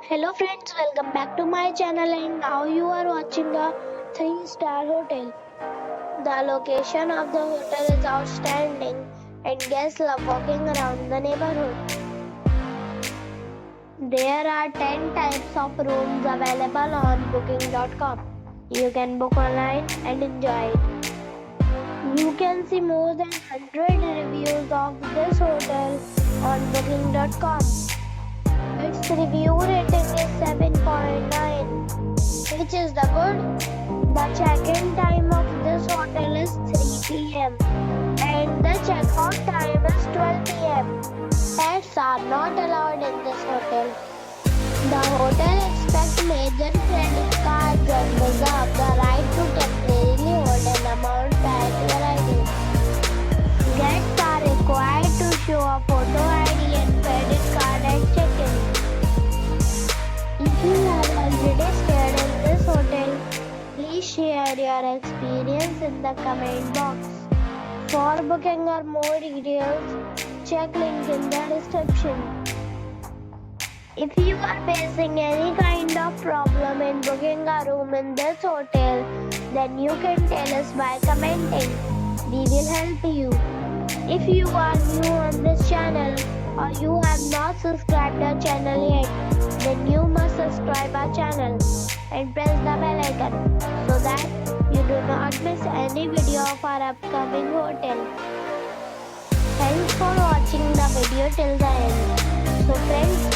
Hello friends, welcome back to my channel and now you are watching a 3-star hotel. The location of the hotel is outstanding and guests love walking around the neighborhood. There are 10 types of rooms available on booking.com. You can book online and enjoy it. You can see more than 100 reviews of this hotel on booking.com. Its review rating is 7.9, which is the good. The check-in time of this hotel is 3 p.m. and the check-out time is 12 p.m. Pets are not allowed in this hotel. The hotel accepts major credit cards and reserves the right to temporarily hold an amount prior to arrival. Guests are required to show a photo ID and credit card at check-in. If you have already stayed in this hotel, please share your experience in the comment box. For booking or more details, check link in the description. If you are facing any kind of problem in booking a room in this hotel, then you can tell us by commenting. We will help you. If you are new on this channel or you have not subscribed our channel yet, then you must subscribe our channel and press the bell icon so that you do not miss any video of our upcoming hotel. Thanks for watching the video till the end. So friends,